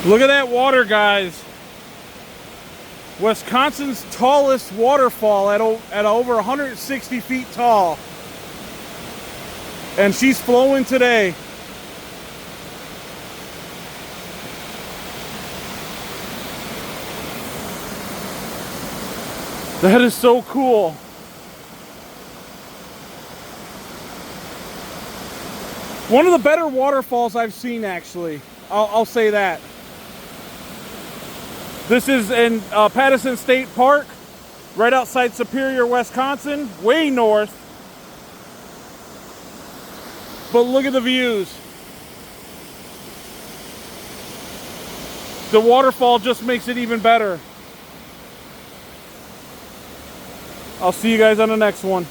Look at that water, guys. Wisconsin's tallest waterfall at over 160 feet tall. And she's flowing today. That is so cool. One of the better waterfalls I've seen, actually. I'll say that. This is in Pattison State Park, right outside Superior, Wisconsin, way north. But look at the views. The waterfall just makes it even better. I'll see you guys on the next one.